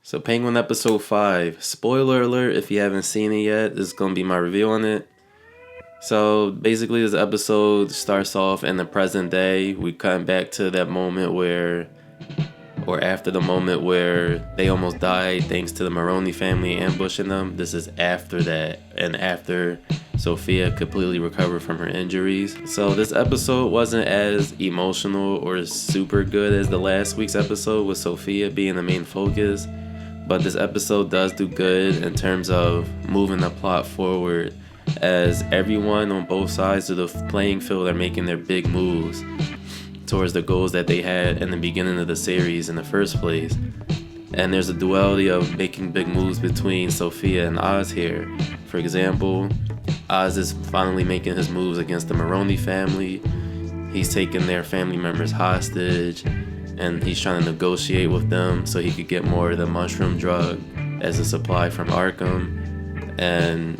So Penguin episode 5. Spoiler alert if you haven't seen it yet, this is going to be my review on it. So basically this episode starts off in the present day. We come back to that moment where, or after the moment where they almost died thanks to the Maroney family ambushing them. This is after that and after Sophia completely recovered from her injuries. So this episode wasn't as emotional or super good as the last week's episode with Sophia being the main focus. But this episode does do good in terms of moving the plot forward, as everyone on both sides of the playing field are making their big moves towards the goals that they had in the beginning of the series in the first place. And there's a duality of making big moves between Sophia and Oz here. For example, Oz is finally making his moves against the Maroney family. He's taking their family members hostage, and he's trying to negotiate with them so he could get more of the mushroom drug as a supply from Arkham. And,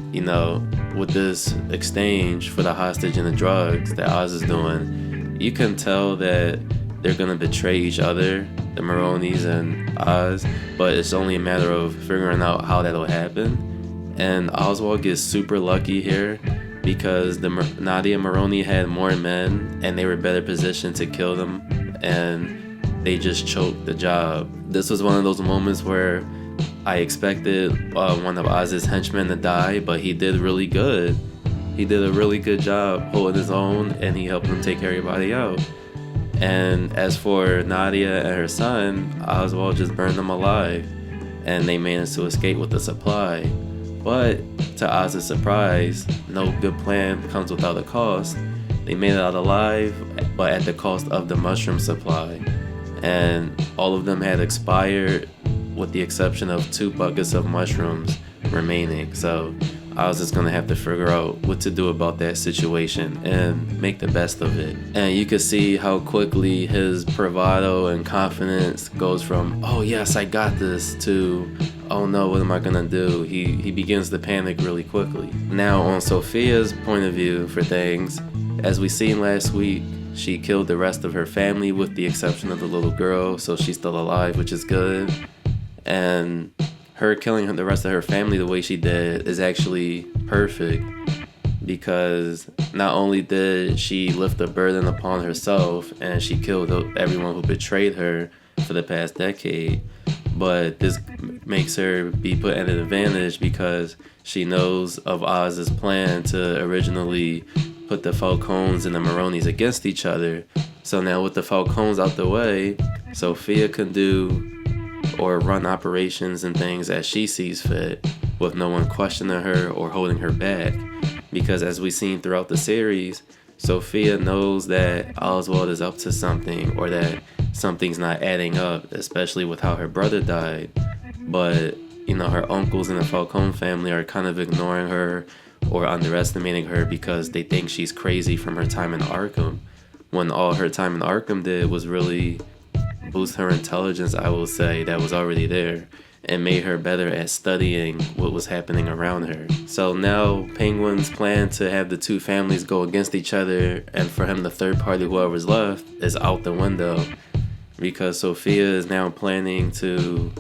with this exchange for the hostage and the drugs that Oz is doing, you can tell that they're going to betray each other, the Maroneys and Oz, but it's only a matter of figuring out how that'll happen. And Oswald gets super lucky here because Nadia Maroney had more men and they were better positioned to kill them, and they just choked the job. This was one of those moments where I expected one of Oz's henchmen to die, but he did really good. He did a really good job holding his own, and he helped them take everybody out. And as for Nadia and her son, Oswald just burned them alive, and they managed to escape with the supply. But to Oz's surprise, no good plan comes without a cost. They made it out alive, but at the cost of the mushroom supply. And all of them had expired with the exception of 2 buckets of mushrooms remaining. So I was just gonna have to figure out what to do about that situation and make the best of it. And you can see how quickly his bravado and confidence goes from, oh yes, I got this, to, oh no, what am I gonna do? He begins to panic really quickly. Now on Sophia's point of view for things, as we seen last week, she killed the rest of her family with the exception of the little girl, so she's still alive, which is good. And her killing the rest of her family the way she did is actually perfect, because not only did she lift the burden upon herself and she killed everyone who betrayed her for the past decade, but this makes her be put at an advantage because she knows of Oz's plan to originally put the Falcones and the Maroneys against each other. So now with the Falcones out the way, Sophia can do or run operations and things as she sees fit, with no one questioning her or holding her back. Because as we've seen throughout the series, Sophia knows that Oswald is up to something, or that something's not adding up, especially with how her brother died. But, her uncles in the Falcone family are kind of ignoring her or underestimating her because they think she's crazy from her time in Arkham, when all her time in Arkham did was really boost her intelligence, I will say, that was already there, and made her better at studying what was happening around her. So now Penguin's plan to have the 2 families go against each other, and for him the third party, whoever's left, is out the window, because Sophia is now planning to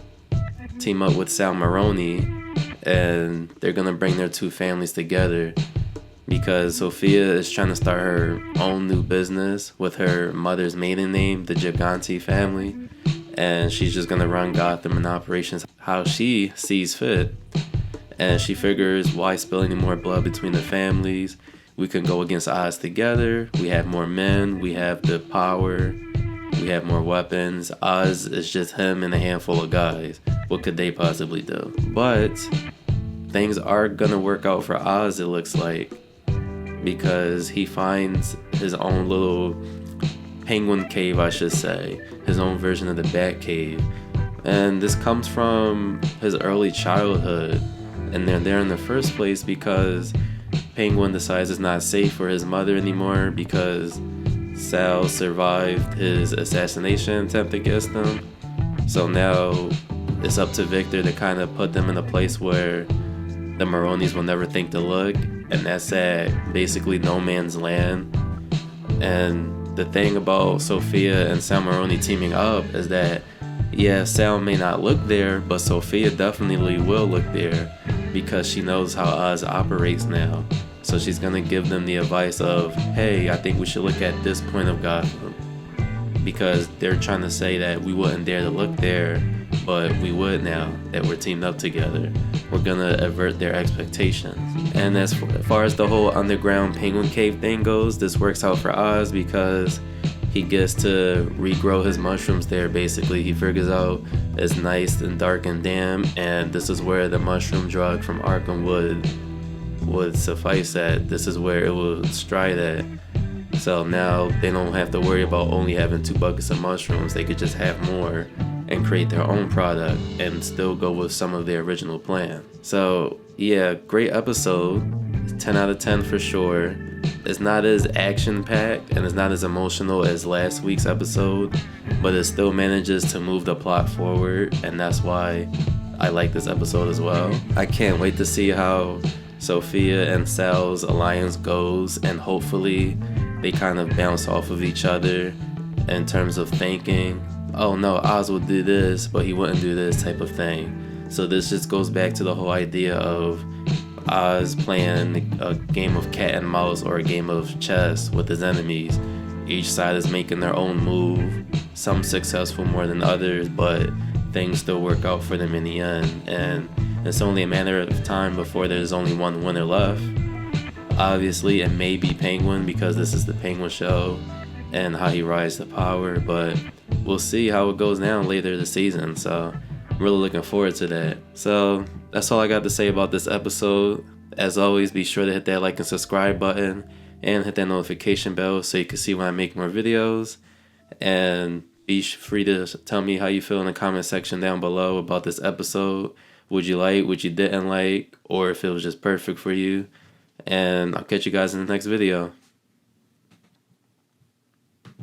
team up with Sal Maroney, and they're gonna bring their 2 families together, because Sophia is trying to start her own new business with her mother's maiden name, the Gigante family, and she's just gonna run Gotham and operations how she sees fit. And she figures, why spill any more blood between the families? We can go against Oz together. We have more men, we have the power, we have more weapons. Oz is just him and a handful of guys. What could they possibly do? But things are gonna work out for Oz, it looks like, because he finds his own little penguin cave, I should say, his own version of the Bat Cave. And this comes from his early childhood, and they're there in the first place because Penguin decides it's not safe for his mother anymore because Sal survived his assassination attempt against him. So now it's up to Victor to kind of put them in a place where the Maroneys will never think to look, and that's at basically no man's land. And the thing about Sophia and Sal Maroni teaming up is that Yeah, Sal may not look there, but Sophia definitely will look there because she knows how Oz operates now. So she's gonna give them the advice of, hey, I think we should look at this point of Gotham. Because they're trying to say that we wouldn't dare to look there, but we would now that we're teamed up together. We're gonna avert their expectations. And as far as the whole underground penguin cave thing goes, this works out for Oz because he gets to regrow his mushrooms there. Basically, he figures out it's nice and dark and damp, and this is where the mushroom drug from Arkham would suffice at. This is where it will stride at. So now they don't have to worry about only having 2 buckets of mushrooms. They could just have more and create their own product and still go with some of their original plan. So yeah, great episode. 10 out of 10 for sure. It's not as action-packed and it's not as emotional as last week's episode, but it still manages to move the plot forward, and that's why I like this episode as well. I can't wait to see how Sophia and Sal's alliance goes, and hopefully they kind of bounce off of each other in terms of thinking, oh no, Oz would do this, but he wouldn't do this type of thing. So this just goes back to the whole idea of Oz playing a game of cat and mouse or a game of chess with his enemies. Each side is making their own move, some successful more than others, but things still work out for them in the end. And it's only a matter of time before there's only one winner left. Obviously, it may be Penguin because this is the Penguin show and how he rises to power, but we'll see how it goes down later this season. So I'm really looking forward to that. So that's all I got to say about this episode. As always, be sure to hit that like and subscribe button and hit that notification bell so you can see when I make more videos. And be free to tell me how you feel in the comment section down below about this episode. Would you like, what you didn't like, or if it was just perfect for you. And I'll catch you guys in the next video.